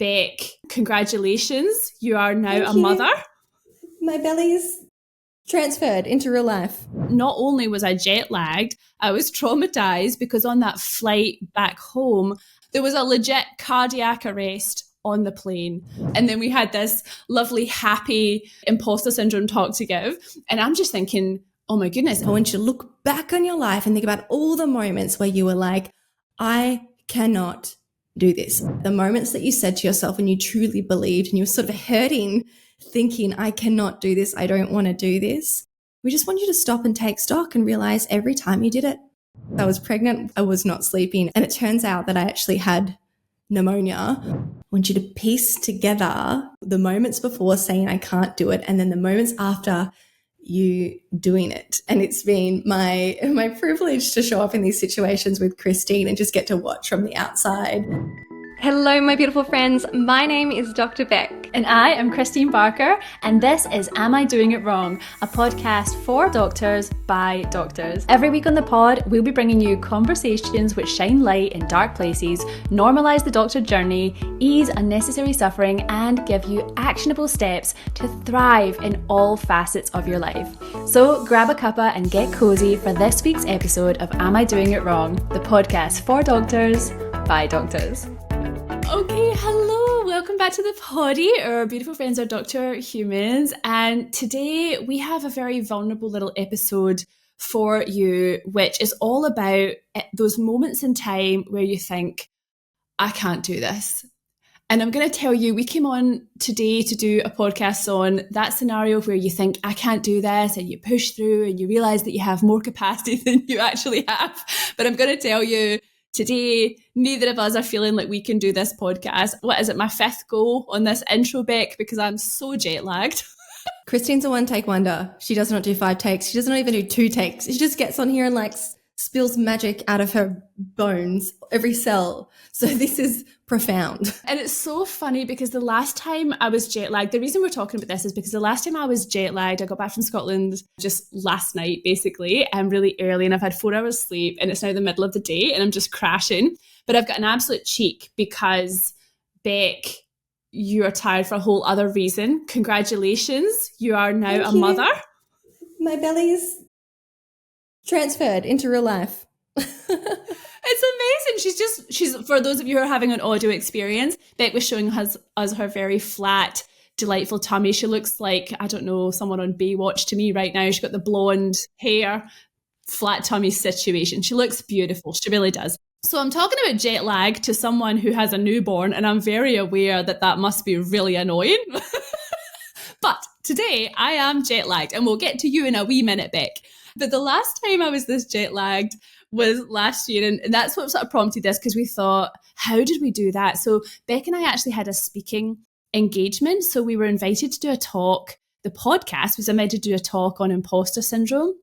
Beck, congratulations. You are now Thank a you. mother. My belly's transferred into real life. Not only was I jet lagged, I was traumatized because on that flight back home, there was a legit cardiac arrest on the plane. And then we had this lovely, happy imposter syndrome talk to give. And I'm just thinking, oh my goodness. I want you to look back on your life and think about all the moments where you were like, I cannot do this. The moments that you said to yourself and you truly believed and you were sort of hurting, thinking, I cannot do this. I don't want to do this. We just want you to stop and take stock and realize every time you did it. I was pregnant. I was not sleeping. And it turns out that I actually had pneumonia. I want you to piece together the moments before saying I can't do it and then the moments after you doing it. And it's been my privilege to show up in these situations with Christine and just get to watch from the outside. Hello, my beautiful friends. My name is Dr. Beck. And I am Christine Barker, and this is Am I Doing It Wrong? A podcast for doctors by doctors. Every week on the pod, we'll be bringing you conversations which shine light in dark places, normalise the doctor journey, ease unnecessary suffering, and give you actionable steps to thrive in all facets of your life. So grab a cuppa and get cozy for this week's episode of Am I Doing It Wrong? The podcast for doctors by doctors. Okay, hello, welcome back to the poddy. Our beautiful friends are Dr. Humans, and today we have a very vulnerable little episode for you, which is all about those moments in time where you think, I can't do this. And I'm going to tell you, we came on today to do a podcast on that scenario where you think, I can't do this, and you push through and you realise that you have more capacity than you actually have. But I'm going to tell you, today, neither of us are feeling like we can do this podcast. What is it, my fifth go on this intro, Beck, because I'm so jet lagged. Christine's a one-take wonder. She does not do 5 takes. She does not even do 2 takes. She just gets on here and like spills magic out of her bones, every cell. So this is profound. And it's so funny because the last time I was jet lagged, the reason we're talking about this is because the last time I was jet lagged, I got back from Scotland just last night, basically, and really early, and I've had 4 hours sleep, and it's now the middle of the day, and I'm just crashing. But I've got an absolute cheek because, Beck, you are tired for a whole other reason. Congratulations, you are now Thank a you. mother. My belly's transferred into real life. It's amazing. She's for those of you who are having an audio experience, Beck was showing us her very flat, delightful tummy. She looks like, I don't know, someone on Baywatch to me right now. She's got the blonde hair, flat tummy situation. She looks beautiful. She really does. So I'm talking about jet lag to someone who has a newborn, and I'm very aware that that must be really annoying. But today I am jet lagged, and we'll get to you in a wee minute, Beck. But the last time I was this jet lagged was last year, and that's what sort of prompted this, because we thought, how did we do that? So Beck and I actually had a speaking engagement. So we were invited to do a talk. The podcast was invited to do a talk on imposter syndrome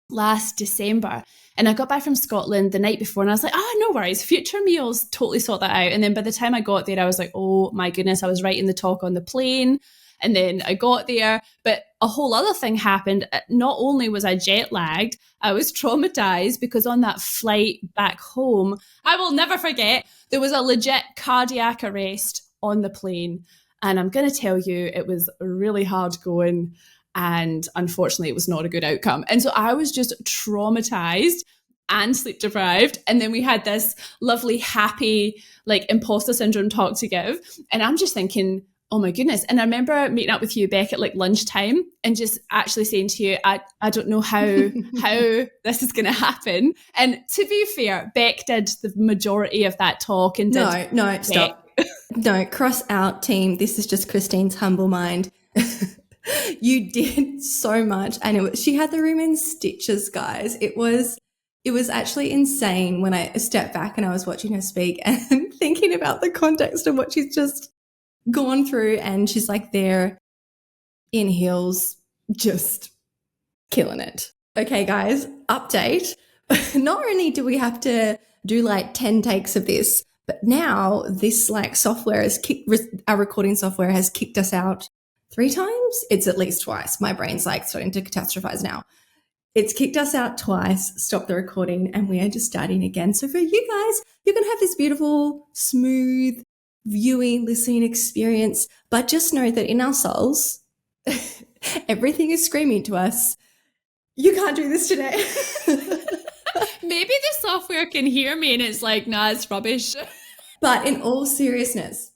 last December. And I got back from Scotland the night before, and I was like, no worries, future meals, totally sort that out. And then by the time I got there, I was like, oh my goodness, I was writing the talk on the plane. And then I got there, but a whole other thing happened. Not only was I jet lagged, I was traumatized because on that flight back home, I will never forget, there was a legit cardiac arrest on the plane. And I'm going to tell you, it was really hard going. And unfortunately, it was not a good outcome. And so I was just traumatized and sleep deprived. And then we had this lovely, happy, like imposter syndrome talk to give. And I'm just thinking, oh my goodness. And I remember meeting up with you, Beck, at like lunchtime and just actually saying to you, I don't know how this is going to happen. And to be fair, Beck did the majority of that talk. And No, stop. No, cross out, team. This is just Christine's humble mind. You did so much, and she had the room in stitches, guys. It was actually insane when I stepped back and I was watching her speak and thinking about the context of what she's just gone through, and she's like there in heels, just killing it. Okay, guys, update. Not only do we have to do like 10 takes of this, but now this like software our recording software has kicked us out 3 times. It's at least twice. My brain's like starting to catastrophize now. It's kicked us out twice, stopped the recording, and we are just starting again. So for you guys, you can have this beautiful, smooth, viewing, listening experience. But just know that in our souls, everything is screaming to us, you can't do this today. Maybe the software can hear me and it's like, nah, it's rubbish. But in all seriousness,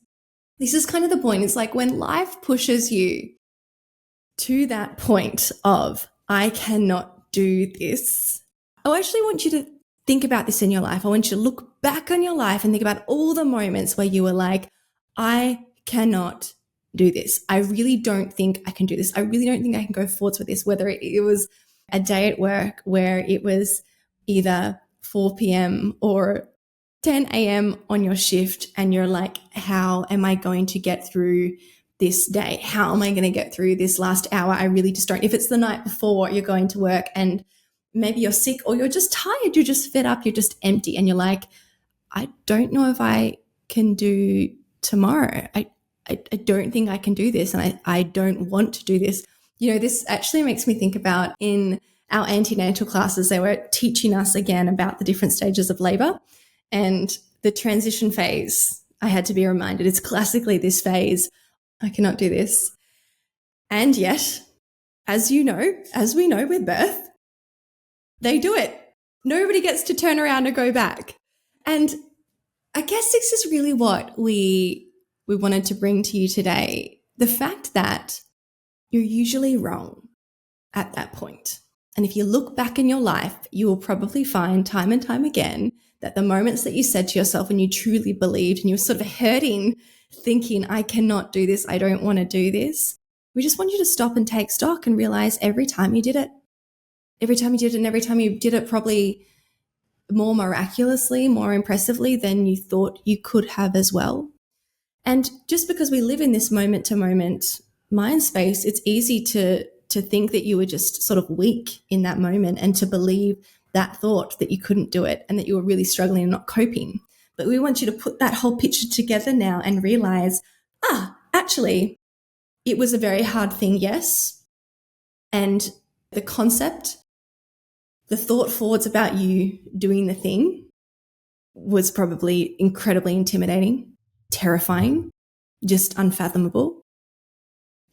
this is kind of the point. It's like when life pushes you to that point of, I cannot do this. I actually want you to think about this in your life. I want you to look back on your life and think about all the moments where you were like, I cannot do this. I really don't think I can do this. I really don't think I can go forwards with this. Whether it was a day at work where it was either 4 p.m. or 10 a.m. on your shift and you're like, how am I going to get through this day? How am I going to get through this last hour? I really just don't. If it's the night before you're going to work and maybe you're sick or you're just tired, you're just fed up, you're just empty and you're like, I don't know if I can do tomorrow. I don't think I can do this and I don't want to do this. You know, this actually makes me think about in our antenatal classes, they were teaching us again about the different stages of labor and the transition phase. I had to be reminded it's classically this phase. I cannot do this. And yet, as you know, as we know with birth, they do it. Nobody gets to turn around and go back. And I guess this is really what we wanted to bring to you today. The fact that you're usually wrong at that point. And if you look back in your life, you will probably find time and time again that the moments that you said to yourself and you truly believed and you were sort of hurting, thinking, I cannot do this, I don't want to do this. We just want you to stop and take stock and realize every time you did it, and every time you did it probably more miraculously, more impressively than you thought you could have as well. And just because we live in this moment to moment mind space, it's easy to think that you were just sort of weak in that moment and to believe that thought that you couldn't do it and that you were really struggling and not coping. But we want you to put that whole picture together now and realize, actually, it was a very hard thing, yes. And the concept, the thought forwards about you doing the thing was probably incredibly intimidating, terrifying, just unfathomable.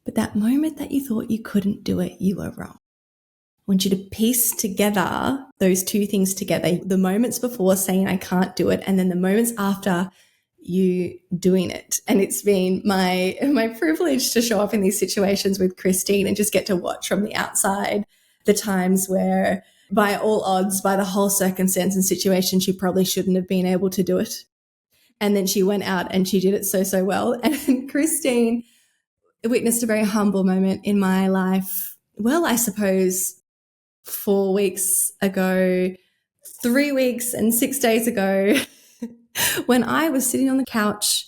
But that moment that you thought you couldn't do it, you were wrong. I want you to piece together those two things together, the moments before saying I can't do it and then the moments after you doing it. And it's been my privilege to show up in these situations with Christine and just get to watch from the outside the times where by all odds, by the whole circumstance and situation, she probably shouldn't have been able to do it. And then she went out and she did it so well. And Christine witnessed a very humble moment in my life. Well, I suppose 4 weeks ago, 3 weeks and 6 days ago, when I was sitting on the couch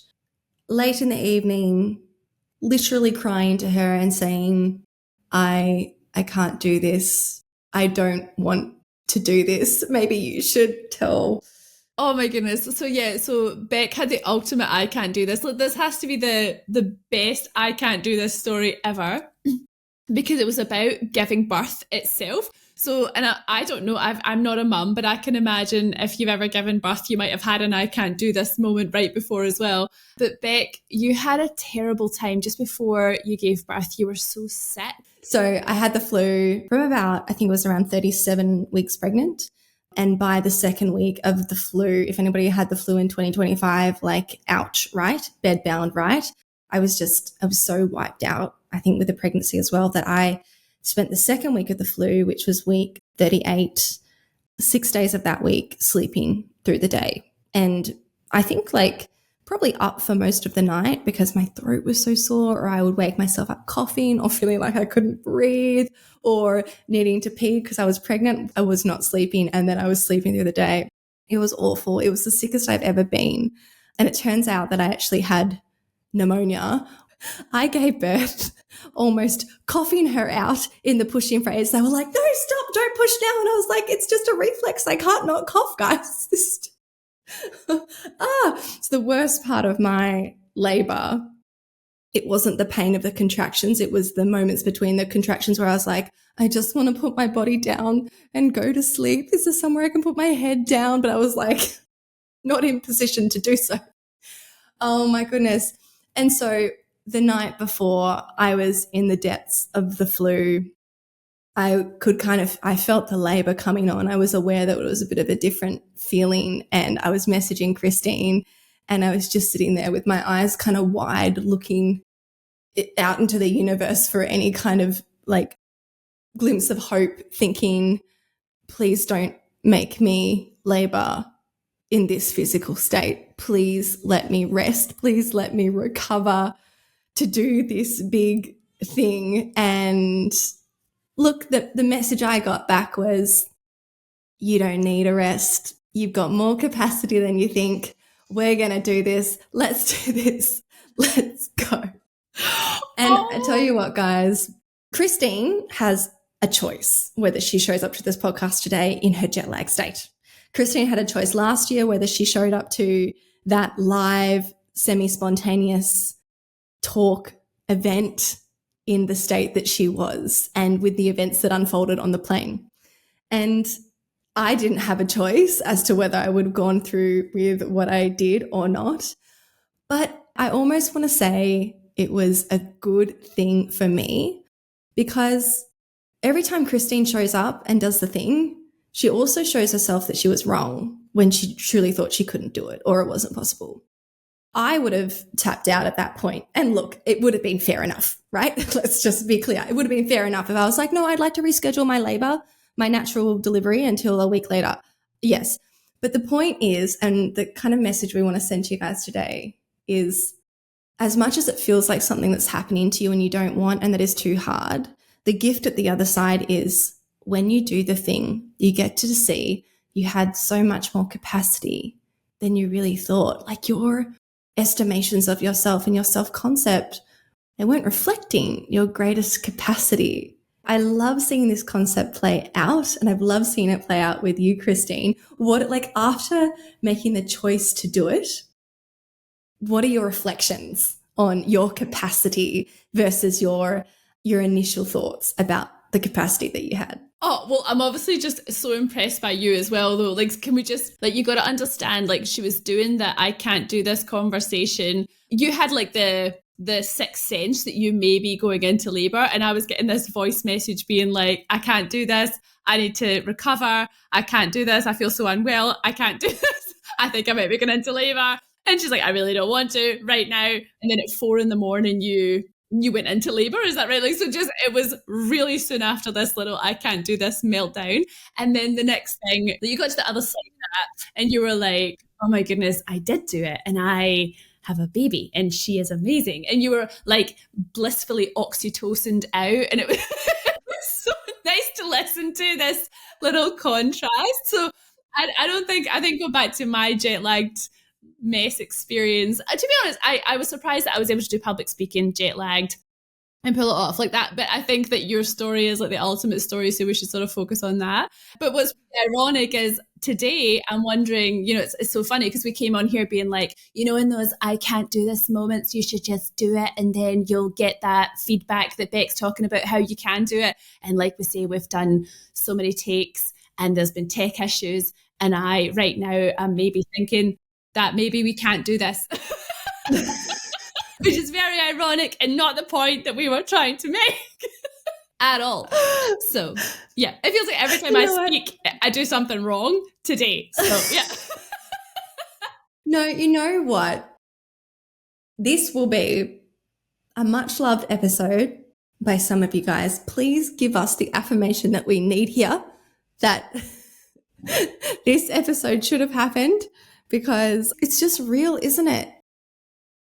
late in the evening, literally crying to her and saying, I can't do this. I don't want to do this. Maybe you should tell. Oh my goodness. So Beck had the ultimate I can't do this. Look, this has to be the best I can't do this story ever because it was about giving birth itself. So, and I don't know, I'm not a mum, but I can imagine if you've ever given birth, you might have had an I can't do this moment right before as well. But Beck, you had a terrible time just before you gave birth. You were so sick. So I had the flu from about, I think it was around 37 weeks pregnant. And by the second week of the flu, if anybody had the flu in 2025, like, ouch, right? Bedbound, right? I was so wiped out, I think, with the pregnancy as well, that I spent the second week of the flu, which was week 38, 6 days of that week sleeping through the day. And I think probably up for most of the night because my throat was so sore, or I would wake myself up coughing or feeling like I couldn't breathe or needing to pee because I was pregnant. I was not sleeping, and then I was sleeping through the day. It was awful. It was the sickest I've ever been. And it turns out that I actually had pneumonia. I gave birth almost coughing her out in the pushing phase. They were like, no, stop, don't push now. And I was like, it's just a reflex. I can't not cough, guys. It's the worst part of my labor. It wasn't the pain of the contractions. It was the moments between the contractions where I was like, I just want to put my body down and go to sleep. Is there somewhere I can put my head down? But I was like, not in position to do so. Oh my goodness. And so the night before I was in the depths of the flu, I felt the labor coming on. I was aware that it was a bit of a different feeling, and I was messaging Christine, and I was just sitting there with my eyes kind of wide, looking out into the universe for any kind of like glimpse of hope, thinking, please don't make me labor in this physical state. Please let me rest. Please let me recover to do this big thing. And look, the message I got back was, you don't need a rest. You've got more capacity than you think. We're going to do this. Let's do this. Let's go. And I tell you what, guys, Christine has a choice whether she shows up to this podcast today in her jet lag state. Christine had a choice last year whether she showed up to that live, semi-spontaneous talk event in the state that she was and with the events that unfolded on the plane. And I didn't have a choice as to whether I would have gone through with what I did or not. But I almost want to say it was a good thing for me, because every time Christine shows up and does the thing, she also shows herself that she was wrong when she truly thought she couldn't do it or it wasn't possible. I would have tapped out at that point. And look, it would have been fair enough, right? Let's just be clear. It would have been fair enough if I was like, no, I'd like to reschedule my labor, my natural delivery until a week later. Yes. But the point is, and the kind of message we want to send to you guys today is, as much as it feels like something that's happening to you and you don't want and that is too hard, the gift at the other side is when you do the thing, you get to see you had so much more capacity than you really thought. Like your estimations of yourself and your self-concept, they weren't reflecting your greatest capacity. I love seeing this concept play out, and I've loved seeing it play out with you, Christine. Like after making the choice to do it, what are your reflections on your capacity versus your initial thoughts about the capacity that you had? Oh, well, I'm obviously just so impressed by you as well, though. Like, can we just, like, you got to understand, like, she was doing that I can't do this conversation. You had, like, the sixth sense that you may be going into labor. And I was getting this voice message being like, I can't do this. I need to recover. I can't do this. I feel so unwell. I can't do this. I think I might be going into labor. And she's like, I really don't want to right now. And then at 4 a.m, you went into labor, is that right? Like, so just, it was really soon after this little I can't do this meltdown. And then the next thing, you got to the other side of that and you were like, oh my goodness, I did do it. And I have a baby and she is amazing. And you were like blissfully oxytocined out. And it was, it was so nice to listen to this little contrast. So I think go back to my jet lagged mess experience. To be honest, I was surprised that I was able to do public speaking jet lagged and pull it off like that. But I think that your story is like the ultimate story, so we should sort of focus on that. But what's ironic is today I'm wondering, it's so funny because we came on here being like, in those I can't do this moments, you should just do it. And then you'll get that feedback that Beck's talking about how you can do it. And like we say, we've done so many takes and there's been tech issues. And I right now am maybe thinking that maybe we can't do this, which is very ironic and not the point that we were trying to make at all. So yeah, it feels like every time I speak, I do something wrong today. So yeah. No, you know what? This will be a much loved episode by some of you guys. Please give us the affirmation that we need here, that this episode should have happened, because it's just real, isn't it?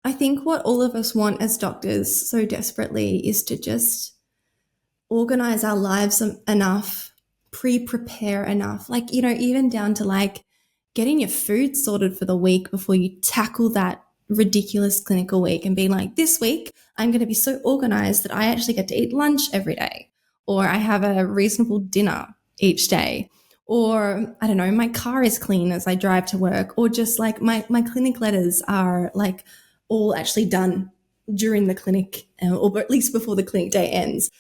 I think what all of us want as doctors so desperately is to just organize our lives enough, pre-prepare enough, like, even down to like getting your food sorted for the week before you tackle that ridiculous clinical week and being like, this week I'm going to be so organized that I actually get to eat lunch every day, or I have a reasonable dinner each day. Or, I don't know, my car is clean as I drive to work, or just like my clinic letters are like all actually done during the clinic, or at least before the clinic day ends.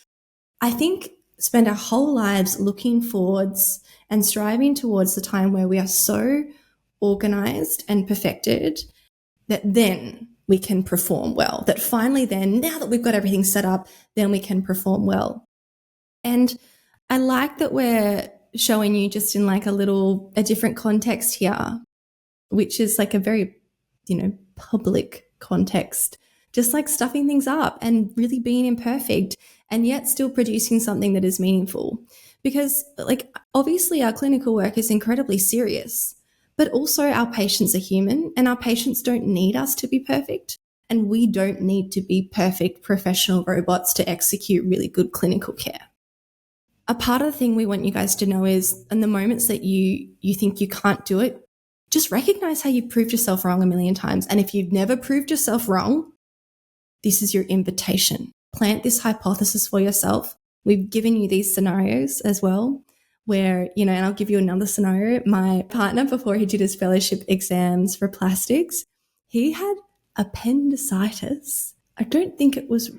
I think spend our whole lives looking forwards and striving towards the time where we are so organized and perfected that then we can perform well, that finally then, now that we've got everything set up, then we can perform well. And I like that we're showing you just in like a different context here, which is like a very, public context, just like stuffing things up and really being imperfect and yet still producing something that is meaningful. Because like obviously our clinical work is incredibly serious, but also our patients are human and our patients don't need us to be perfect. And we don't need to be perfect professional robots to execute really good clinical care. A part of the thing we want you guys to know is in the moments that you think you can't do it, just recognize how you've proved yourself wrong a million times. And if you've never proved yourself wrong, this is your invitation. Plant this hypothesis for yourself. We've given you these scenarios as well where, and I'll give you another scenario. My partner, before he did his fellowship exams for plastics, he had appendicitis. I don't think it was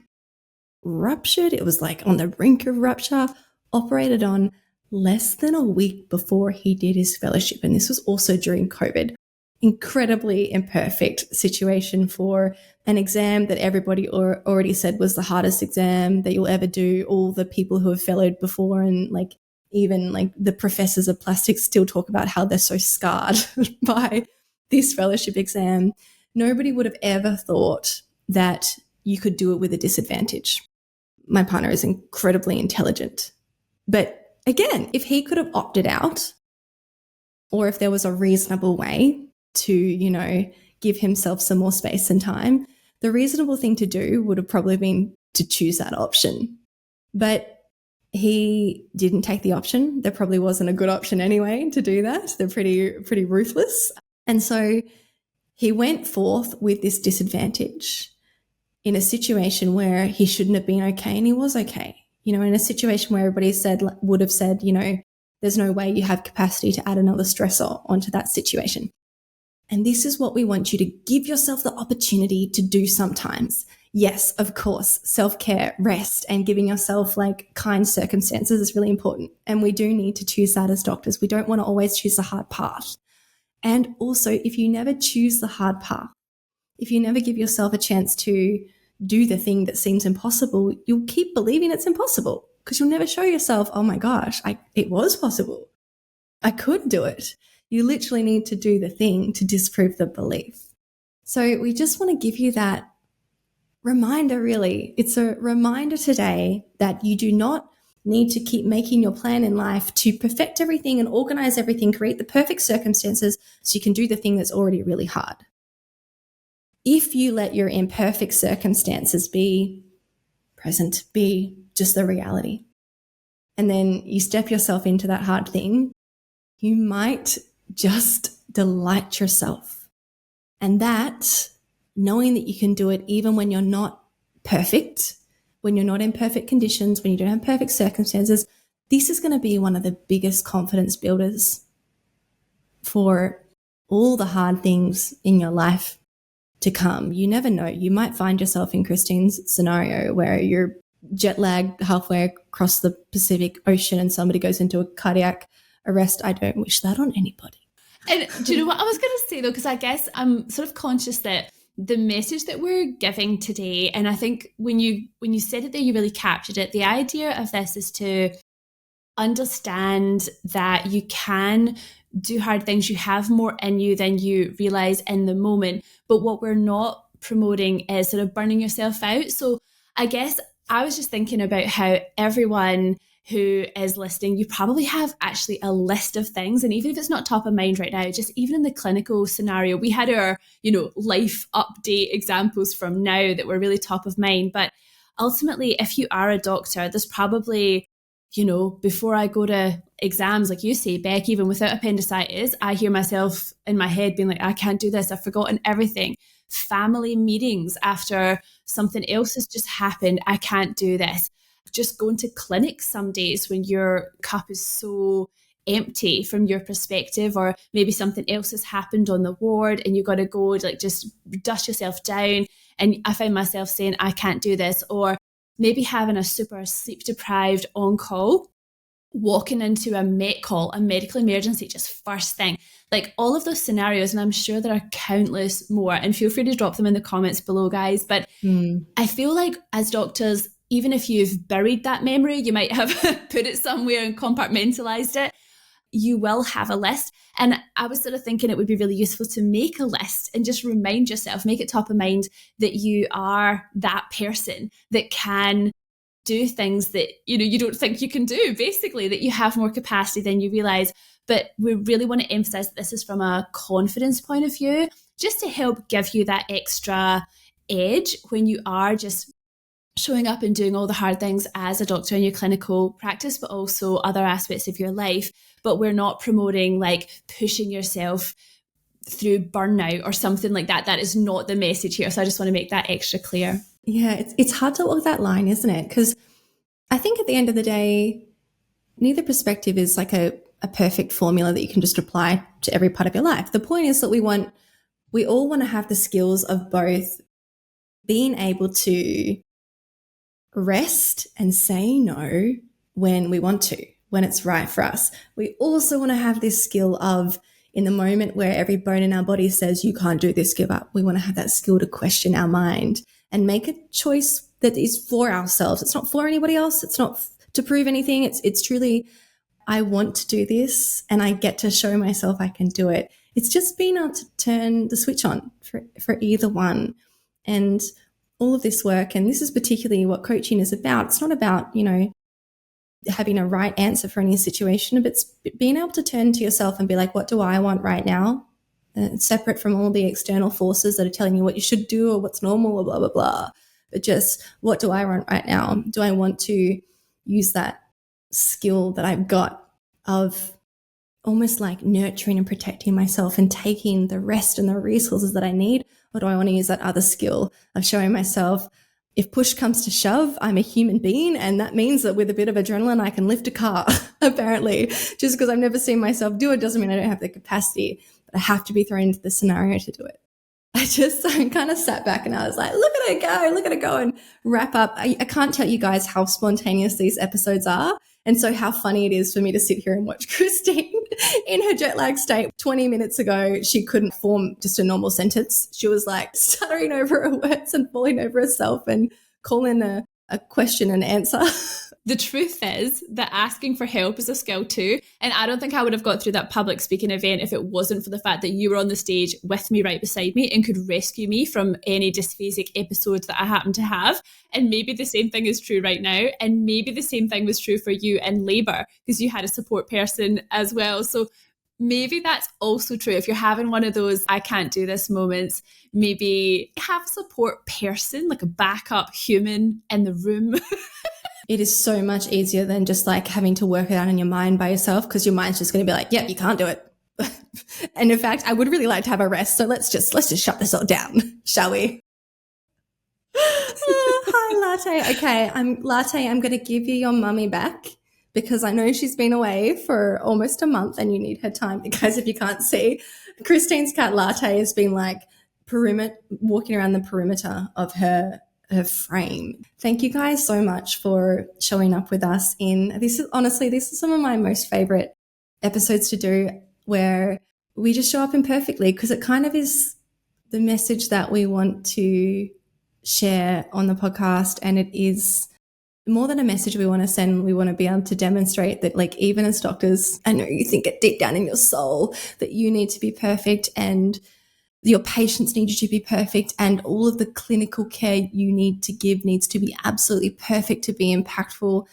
ruptured. It was like on the brink of rupture, operated on less than a week before he did his fellowship. And this was also during COVID. Incredibly imperfect situation for an exam that everybody already said was the hardest exam that you'll ever do. All the people who have fellowed before and like even like the professors of plastics still talk about how they're so scarred by this fellowship exam. Nobody would have ever thought that you could do it with a disadvantage. My partner is incredibly intelligent. But again, if he could have opted out, or if there was a reasonable way to, give himself some more space and time, the reasonable thing to do would have probably been to choose that option. But he didn't take the option. There probably wasn't a good option anyway to do that. They're pretty ruthless. And so he went forth with this disadvantage in a situation where he shouldn't have been okay, and he was okay. In a situation where everybody would have said, there's no way you have capacity to add another stressor onto that situation. And this is what we want you to give yourself the opportunity to do sometimes. Yes, of course, self-care, rest, and giving yourself like kind circumstances is really important. And we do need to choose that as doctors. We don't want to always choose the hard path. And also, if you never choose the hard path, if you never give yourself a chance to do the thing that seems impossible, you'll keep believing it's impossible because you'll never show yourself, oh my gosh, it was possible. I could do it. You literally need to do the thing to disprove the belief. So we just want to give you that reminder, really. It's a reminder today that you do not need to keep making your plan in life to perfect everything and organize everything, create the perfect circumstances so you can do the thing that's already really hard. If you let your imperfect circumstances be present, be just the reality, and then you step yourself into that hard thing, you might just delight yourself. And that, knowing that you can do it even when you're not perfect, when you're not in perfect conditions, when you don't have perfect circumstances, this is going to be one of the biggest confidence builders for all the hard things in your life to come. You never know. You might find yourself in Christine's scenario where you're jet lagged halfway across the Pacific Ocean and somebody goes into a cardiac arrest. I don't wish that on anybody. And do you know what I was going to say though? Because I guess I'm sort of conscious that the message that we're giving today, and I think when you said it there, you really captured it. The idea of this is to understand that you can do hard things. You have more in you than you realize in the moment. But what we're not promoting is sort of burning yourself out. So I guess I was just thinking about how everyone who is listening, you probably have actually a list of things. And even if it's not top of mind right now, just even in the clinical scenario, we had our, life update examples from now that were really top of mind. But ultimately, if you are a doctor, there's probably, before I go to exams, like you say, Beck, even without appendicitis, I hear myself in my head being like, I can't do this. I've forgotten everything. Family meetings after something else has just happened. I can't do this. Just going to clinics some days when your cup is so empty from your perspective, or maybe something else has happened on the ward and you got to go, like, just dust yourself down. And I find myself saying, I can't do this. Or maybe having a super sleep deprived on call, walking into a met call, a medical emergency, just first thing. Like all of those scenarios, and I'm sure there are countless more, and feel free to drop them in the comments below, guys. But I feel like as doctors, even if you've buried that memory, you might have put it somewhere and compartmentalized it, you will have a list. And I was sort of thinking it would be really useful to make a list and just remind yourself, make it top of mind that you are that person that can do things that, you don't think you can do, basically, that you have more capacity than you realize. But we really want to emphasize that this is from a confidence point of view, just to help give you that extra edge when you are just showing up and doing all the hard things as a doctor in your clinical practice, but also other aspects of your life. But we're not promoting like pushing yourself through burnout or something like that. That is not the message here. So I just want to make that extra clear. Yeah, it's hard to walk that line, isn't it? Because I think at the end of the day, neither perspective is like a perfect formula that you can just apply to every part of your life. The point is that we all want to have the skills of both being able to rest and say no when we want to, when it's right for us. We also want to have this skill of, in the moment where every bone in our body says you can't do this, give up, we want to have that skill to question our mind and make a choice that is for ourselves. It's not for anybody else. It's not to prove anything. It's truly, I want to do this and I get to show myself I can do it. It's just being able to turn the switch on for either one. And all of this work, and this is particularly what coaching is about. It's not about, having a right answer for any situation, but it's being able to turn to yourself and be like, what do I want right now? Separate from all the external forces that are telling you what you should do or what's normal or blah, blah, blah. But just, what do I want right now? Do I want to use that skill that I've got of almost like nurturing and protecting myself and taking the rest and the resources that I need? Or do I want to use that other skill of showing myself, if push comes to shove, I'm a human being, and that means that with a bit of adrenaline, I can lift a car, apparently. Just because I've never seen myself do it doesn't mean I don't have the capacity, but I have to be thrown into the scenario to do it. I kind of sat back and I was like, look at it go and wrap up. I can't tell you guys how spontaneous these episodes are. And so how funny it is for me to sit here and watch Christine in her jet lag state. 20 minutes ago, she couldn't form just a normal sentence. She was like stuttering over her words and falling over herself and calling a question and answer. The truth is that asking for help is a skill too. And I don't think I would have got through that public speaking event if it wasn't for the fact that you were on the stage with me right beside me and could rescue me from any dysphasic episode that I happen to have. And maybe the same thing is true right now. And maybe the same thing was true for you in labour because you had a support person as well. So maybe that's also true. If you're having one of those I can't do this moments, maybe have a support person, like a backup human in the room. It is so much easier than just like having to work it out in your mind by yourself, because your mind's just going to be like, yep, you can't do it. And in fact, I would really like to have a rest. So let's just shut this all down, shall we? Hi, Latte. Okay, I'm going to give you your mummy back because I know she's been away for almost a month and you need her time. Because if you can't see, Christine's cat Latte has been like walking around the perimeter of her frame. Thank you guys so much for showing up with us this is some of my most favorite episodes to do, where we just show up imperfectly, because it kind of is the message that we want to share on the podcast. And it is more than a message we want to send. We want to be able to demonstrate that, like, even as doctors, I know you think it deep down in your soul that you need to be perfect and your patients need you to be perfect, and all of the clinical care you need to give needs to be absolutely perfect to be impactful.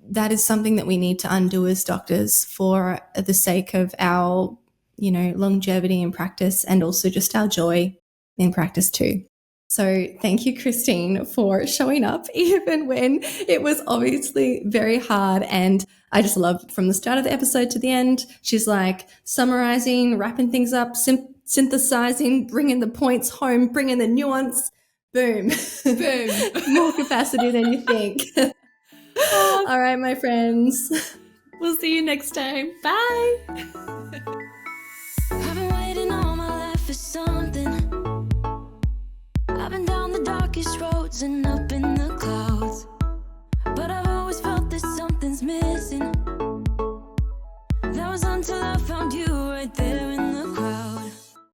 That is something that we need to undo as doctors for the sake of our, longevity in practice, and also just our joy in practice too. So thank you, Christine, for showing up even when it was obviously very hard. And I just loved from the start of the episode to the end. She's like summarizing, wrapping things up, synthesizing, bringing the points home, bringing the nuance. Boom. Boom. More capacity than you think. All right, my friends. We'll see you next time. Bye. I've been waiting all my life for something. I've been down the darkest roads and